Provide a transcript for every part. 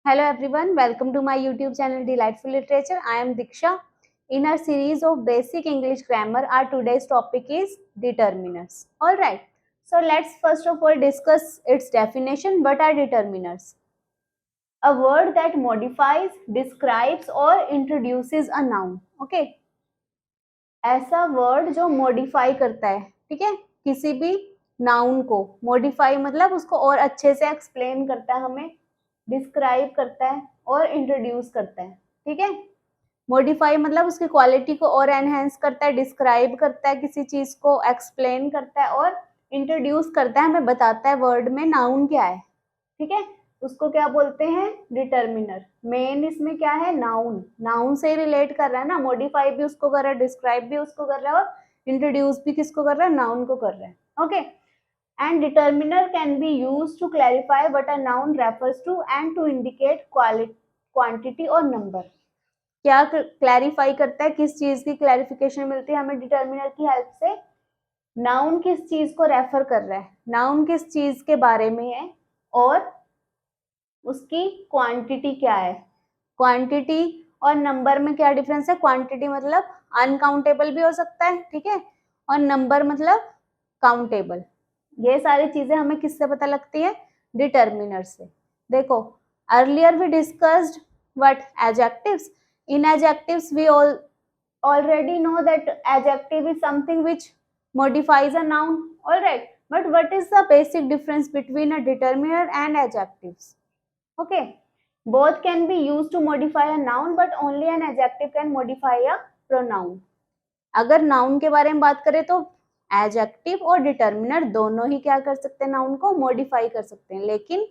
Hello everyone, welcome to my YouTube channel Delightful Literature. I am Diksha. In our series of basic English grammar, our today's topic is determiners. Alright, so let's first of all discuss its definition. What are determiners? A word that modifies, describes or introduces a noun. Okay, ऐसा word जो modify करता है, ठीक है, किसी भी noun को modify मतलब उसको और अच्छे से एक्सप्लेन करता है, हमें डिस्क्राइब करता है और इंट्रोड्यूस करता है। ठीक है, मॉडिफाई मतलब उसकी क्वालिटी को और एनहेंस करता है, डिस्क्राइब करता है, किसी चीज को एक्सप्लेन करता है और इंट्रोड्यूस करता है, हमें बताता है वर्ड में नाउन क्या है। ठीक है, उसको क्या बोलते हैं? डिटर्मिनर। मेन इसमें क्या है? नाउन। नाउन से रिलेट कर रहा है ना, मॉडिफाई भी उसको कर रहा है, डिस्क्राइब भी उसको कर रहा है और इंट्रोड्यूस भी किसको कर रहा है? नाउन को कर रहा है। Okay, and determiner can be used to clarify what a noun refers to and to indicate quantity or number। क्या क्लैरिफाई करता है? किस चीज की क्लैरिफिकेशन मिलती है हमें डिटर्मिनर की हेल्प से? नाउन किस चीज को रेफर कर रहा है, नाउन किस चीज के बारे में है और उसकी क्वांटिटी क्या है। क्वांटिटी और नंबर में क्या डिफरेंस है? क्वांटिटी मतलब अनकाउंटेबल भी हो सकता है, ठीक है, और नंबर मतलब काउंटेबल। ये सारी चीजें हमें किससे पता लगती है? डिटर्मिनर से। देखो, earlier we discussed what adjectives. In adjectives we already know that adjective is something which modifies a noun, all right, but what is the basic difference between a determiner and adjectives? Okay, both can be used to modify a noun but only an adjective can modify a pronoun। अगर noun के बारे में बात करें तो adjective और determiner दोनों ही क्या कर सकते हैं? नाउन को मॉडिफाई कर सकते हैं। लेकिन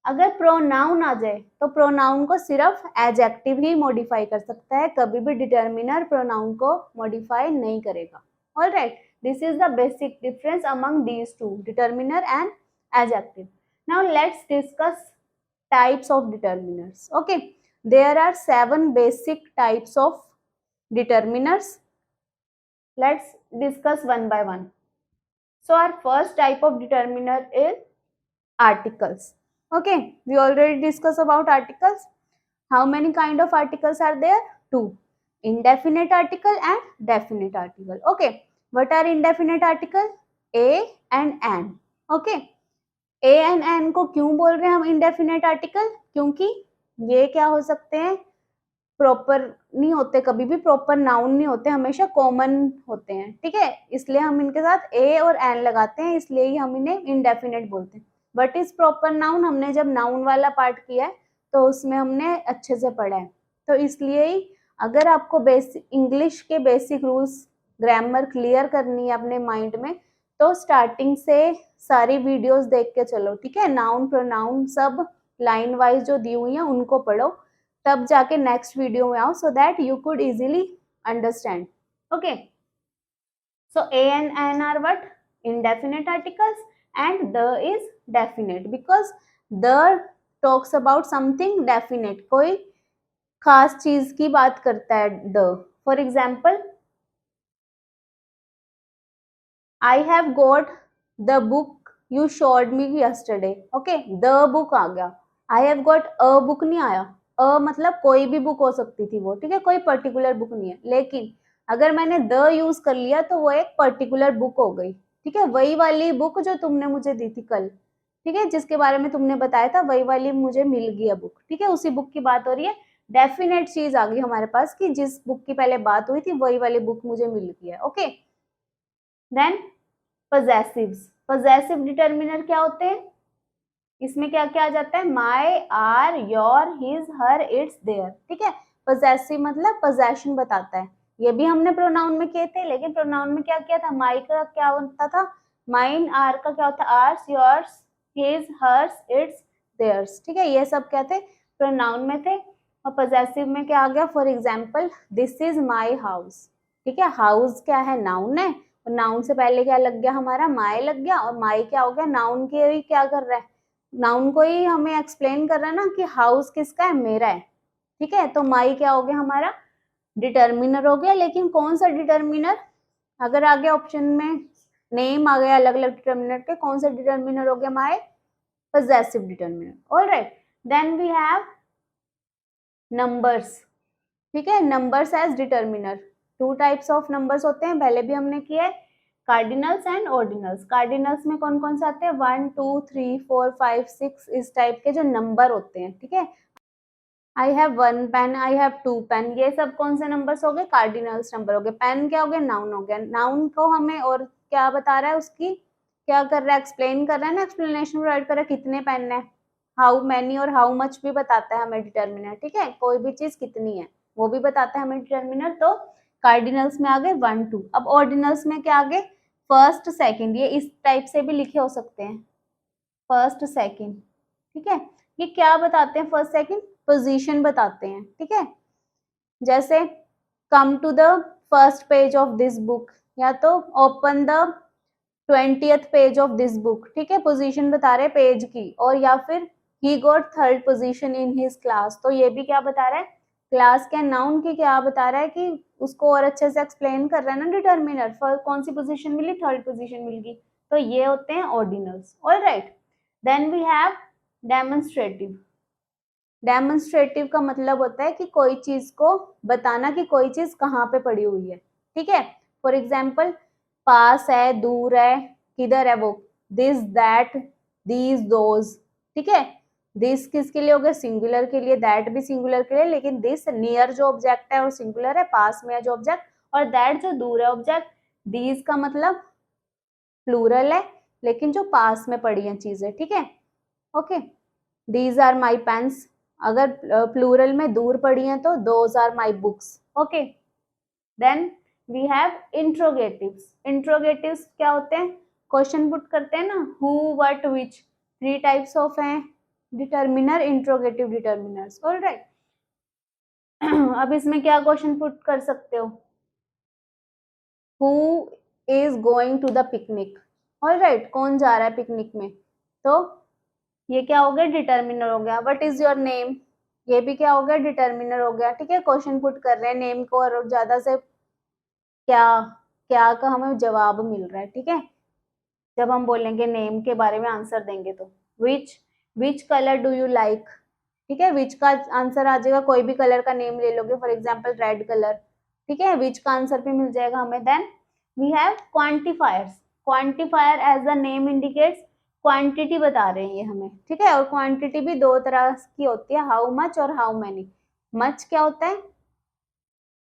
अगर प्रोनाउन आ जाए तो प्रोनाउन को सिर्फ एडजेक्टिव ही मॉडिफाई कर सकता है, कभी भी डिटर्मिनर प्रोनाउन को मॉडिफाई नहीं करेगा। Alright, this is the basic difference among these two, determiner and adjective. Now let's discuss types of determiners। okay, there are 7 basic types of determiners। let's discuss one by one। so our first type of determiner is articles। okay, we already discussed about articles। how many kind of articles are there? 2, indefinite article and definite article। okay, what are indefinite article? a and an। okay, a and an को क्यों बोल रहे हैं हम indefinite article? क्योंकि ये क्या हो सकते हैं? प्रॉपर नहीं होते, कभी भी प्रॉपर नाउन नहीं होते, हमेशा कॉमन होते हैं। ठीक है, इसलिए हम इनके साथ ए और एन लगाते हैं, इसलिए ही हम इन्हें इंडेफिनेट बोलते हैं। बट इज प्रॉपर नाउन, हमने जब नाउन वाला पार्ट किया है तो उसमें हमने अच्छे से पढ़ा है, तो इसलिए ही अगर आपको बेसिक इंग्लिश के बेसिक रूल्स ग्रामर क्लियर करनी है अपने माइंड में तो स्टार्टिंग से सारी वीडियोस देख के चलो। ठीक है, नाउन प्रोनाउन सब लाइन वाइज जो दी हुई है उनको पढ़ो, तब जाके नेक्स्ट वीडियो में आओ, so that you could easily understand. Okay, so a and an are what? indefinite articles and the is definite because the talks about something definite, कोई खास चीज की बात करता है the। For example, I have got the book you showed me yesterday। okay, the book आ गया, I have got a book नहीं आया। a मतलब कोई भी बुक हो सकती थी वो, ठीक है, कोई पर्टिकुलर बुक नहीं है। लेकिन अगर मैंने the यूज कर लिया तो वो एक पर्टिकुलर बुक हो गई। ठीक है, वही वाली बुक जो तुमने मुझे दी थी कल, ठीक है, जिसके बारे में तुमने बताया था, वही वाली मुझे मिल गई है बुक। ठीक है, उसी बुक की बात हो रही है। डेफिनेट चीज आ गई हमारे पास कि जिस बुक की पहले बात हुई थी वही वाली बुक मुझे मिल गई है। Okay, then possessives। possessive determiner क्या होते हैं? इसमें क्या क्या आ जाता है? My, our, your, his, her, its, their. ठीक है, possessive मतलब possession बताता है। ये भी हमने प्रोनाउन में किए थे, लेकिन प्रोनाउन में क्या किया था? माई का क्या होता था? माइन, आर का क्या होता है? Ours, yours, his, hers, its, theirs. ठीक है, ये सब क्या थे? प्रोनाउन में थे। और possessive में क्या आ गया? For example, this is my house. ठीक है, हाउस क्या है? नाउन है, और नाउन से पहले क्या लग गया हमारा? माई लग गया, और माई क्या हो गया? नाउन के ही क्या कर रहा है? नाउन को ही हमें एक्सप्लेन कर रहा है ना कि हाउस किसका है? मेरा है। ठीक है, तो माई क्या हो गया हमारा? डिटर्मिनर हो गया। लेकिन कौन सा डिटर्मिनर? अगर आ गया ऑप्शन में नेम आ गया अलग अलग डिटर्मिनर के, कौन सा डिटर्मिनर हो गया? My, possessive determiner. Alright, then we have numbers, ठीक है, numbers as determiner. Two types of numbers होते हैं, पहले भी हमने किया है, कार्डिनल्स एंड ऑर्डिनल्स। कार्डिनल्स में कौन कौन से आते हैं, 1 2 3 4 5 6, इस टाइप के जो नंबर होते हैं, ठीक है। I have 1 pen, I have 2 pen, ये सब कौन से नंबर्स हो गए, कार्डिनल्स नंबर हो गए। पेन क्या हो गया, नाउन हो गया। नाउन को हमें और क्या बता रहा है, उसकी क्या कर रहा है, एक्सप्लेन कर रहा है ना, एक्सप्लेनेशन प्रोवाइड कर रहा है, कितने पेन है, हाउ मैनी और हाउ मच भी बताता है हमें डिटर्मिनर, ठीक है, कोई भी चीज कितनी है वो भी बताता है हमें डिटर्मिनर। तो कार्डिनल्स में आ गए 1 2। अब ऑर्डिनल्स में क्या आ गए, फर्स्ट सेकंड, ये इस टाइप से भी लिखे हो सकते हैं, फर्स्ट सेकंड, ठीक है। ये क्या बताते हैं, फर्स्ट सेकंड पोजीशन बताते हैं, ठीक है। जैसे come to the first page of this book, या तो open the 20th page of this book, ठीक है, पोजीशन बता रहे पेज की। और या फिर he got third position in his class, तो ये भी क्या बता रहा है, क्लास के नाउन की क्या बता रहा है कि उसको और अच्छे से एक्सप्लेन कर रहा है ना डिटर्मिनर, फर्स्ट कौन सी पोजीशन मिली, थर्ड पोजीशन मिल गई। तो ये होते हैं ordinals, alright. Then we have demonstrative. Demonstrative का मतलब होता है कि कोई चीज को बताना कि कोई चीज कहाँ पे पड़ी हुई है, ठीक है। फॉर एग्जाम्पल, पास है, दूर है, किधर है वो, दिस दैट दीज दोज, ठीक है। दिस किसके लिए हो गया, सिंगुलर के लिए, दैट भी सिंगुलर के लिए, लेकिन दिस नियर जो ऑब्जेक्ट है और सिंगुलर है, पास में है जो ऑब्जेक्ट, और दैट जो दूर है ऑब्जेक्ट। दीज का मतलब प्लूरल है, लेकिन जो पास में पड़ी है चीजें, ठीक है, okay. These are my pens, अगर प्लूरल में दूर पड़ी हैं तो those are my books, okay. Then we have interrogatives. Interrogatives क्या होते हैं, क्वेश्चन पुट करते हैं ना, who what which, 3 types of हैं डिटर्मिनर, इंट्रोगेटिव डिटर्मिनर्स, ऑलराइट। अब इसमें क्या क्वेश्चन पुट कर सकते हो, who is going to the picnic, alright, कौन जा रहा है पिकनिक में, तो ये क्या हो गया, डिटर्मिनर हो गया। व्हाट इज योर नेम, ये भी क्या हो गया, डिटर्मिनर हो गया, ठीक है। क्वेश्चन पुट कर रहे हैं नेम को, और ज्यादा से क्या क्या का हमें जवाब मिल रहा है, ठीक है। जब हम बोलेंगे नेम के बारे में आंसर देंगे तो which colour do you like, ठीक है, विच का आंसर आ जाएगा, कोई भी कलर का नेम ले लोगे, फॉर एग्जाम्पल रेड कलर, ठीक है, विच का आंसर भी मिल जाएगा हमें। Then we have quantifiers. Quantifier as the name indicates, quantity बता रहे हैं ये हमें, ठीक है। और क्वांटिटी भी 2 तरह की होती है, हाउ मच और हाउ मैनी। मच क्या होता है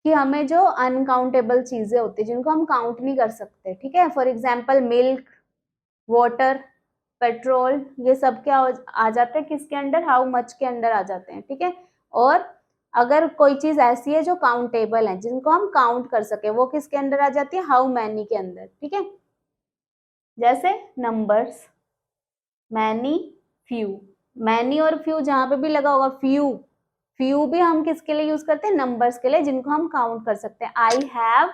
कि हमें जो अनकाउंटेबल चीजें होती है, जिनको हम काउंट नहीं कर सकते, ठीक है, for example milk, water, petrol, ये सब क्या आ जाते हैं किसके अंडर, हाउ मच के अंडर आ जाते हैं, ठीक है। और अगर कोई चीज ऐसी है जो काउंटेबल है, जिनको हम काउंट कर सके, वो किसके अंडर आ जाती है, हाउ मैनी के अंदर, ठीक है। जैसे नंबर्स, मैनी, फ्यू। मैनी और फ्यू जहां पे भी लगा होगा, फ्यू, फ्यू भी हम किसके लिए यूज करते हैं, नंबर्स के लिए, जिनको हम काउंट कर सकते हैं। I have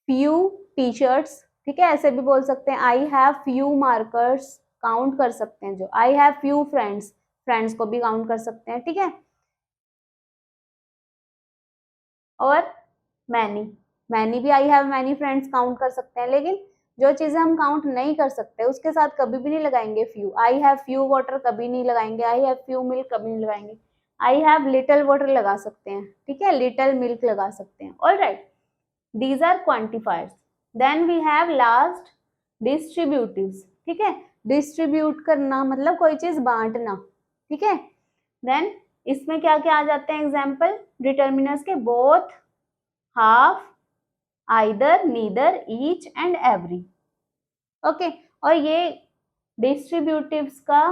few T shirts, ठीक है, ऐसे भी बोल सकते हैं। I have few markers, count कर सकते हैं जो। I have few friends, friends को भी काउंट कर सकते हैं, ठीक है। और मैनी, मैनी भी I have many friends count कर सकते हैं, लेकिन जो चीजें हम काउंट नहीं कर सकते उसके साथ कभी भी नहीं लगाएंगे few. I have few water कभी नहीं लगाएंगे, आई हैव फ्यू मिल्क कभी नहीं लगाएंगे। आई हैव लिटिल वाटर लगा सकते हैं, ठीक है, लिटिल मिल्क लगा सकते हैं, alright. These are quantifiers. Then we have last distributives, ठीक है, डिस्ट्रीब्यूट करना मतलब कोई चीज बांटना, ठीक है। देन इसमें क्या क्या आ जाते हैं एग्जाम्पल डिटर्मिनर्स के, both, half, either, neither, each and every, okay. और ये डिस्ट्रीब्यूटिव्स का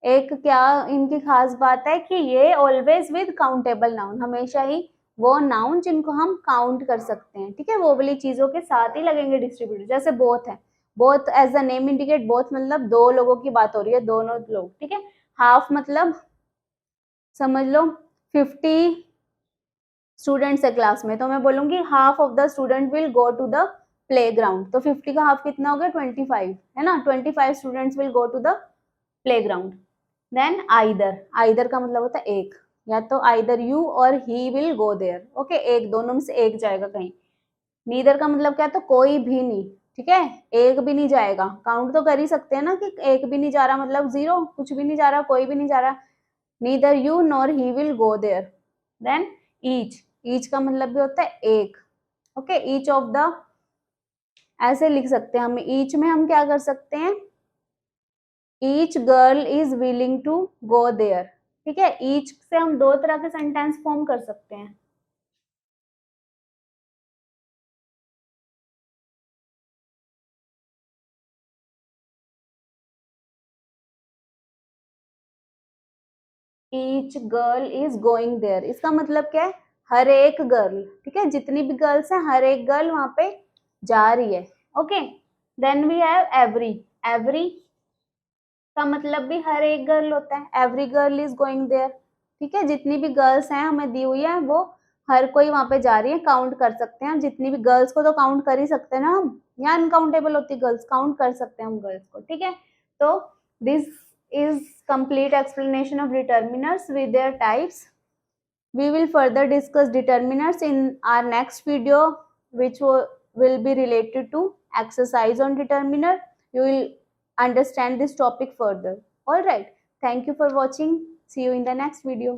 एक क्या इनकी खास बात है कि ये ऑलवेज विद काउंटेबल नाउन, हमेशा ही वो नाउन जिनको हम काउंट कर सकते हैं, ठीक है, वो वाली चीजों के साथ ही लगेंगे डिस्ट्रीब्यूटिव। जैसे बोथ है, both as the name indicate, both मतलब 2 लोगों की बात हो रही है, दोनों लोग, ठीक है। हाफ मतलब समझ लो 50 स्टूडेंट्स है क्लास में, तो मैं बोलूंगी half of the student will go to the playground, तो 50 का हाफ कितना हो गया, 25 है ना, 25 students will go to the playground. Then either, either का मतलब होता है एक, या तो आइदर यू और he will go there, okay, एक, दोनों में से एक जाएगा कहीं। नीदर का मतलब क्या है, तो कोई भी नहीं, ठीक है, एक भी नहीं जाएगा, काउंट तो कर ही सकते हैं ना कि एक भी नहीं जा रहा मतलब 0, कुछ भी नहीं जा रहा, कोई भी नहीं जा रहा। neither you nor he will go there. Then each का मतलब भी होता है एक. Okay, each of the, ऐसे लिख सकते हैं हम. each में हम क्या कर सकते हैं, each girl is willing to go there. ठीक है, each से हम दो तरह के सेंटेंस फॉर्म कर सकते हैं. each girl is going there, इसका मतलब क्या है, हर एक गर्ल. ठीक है, जितनी भी गर्ल्स हैं हर एक गर्ल वहां पे जा रही है. Okay, then we have every. Every का मतलब भी हर एक गर्ल होता है. Every girl is going there. ठीक है, जितनी भी गर्ल्स हैं हमें दी हुई है वो हर कोई वहां पे जा रही है. काउंट कर सकते हैं हम जितनी भी गर्ल्स को, तो काउंट कर ही सकते हैं ना हम, या अनकाउंटेबल होती गर्ल्स, काउंट कर सकते हैं हम गर्ल्स को. ठीक है, तो this is complete explanation of determiners with their types. We will further discuss determiners in our next video, which will be related to exercise on determiner. You will understand this topic further. All right, thank you for watching. See you in the next video.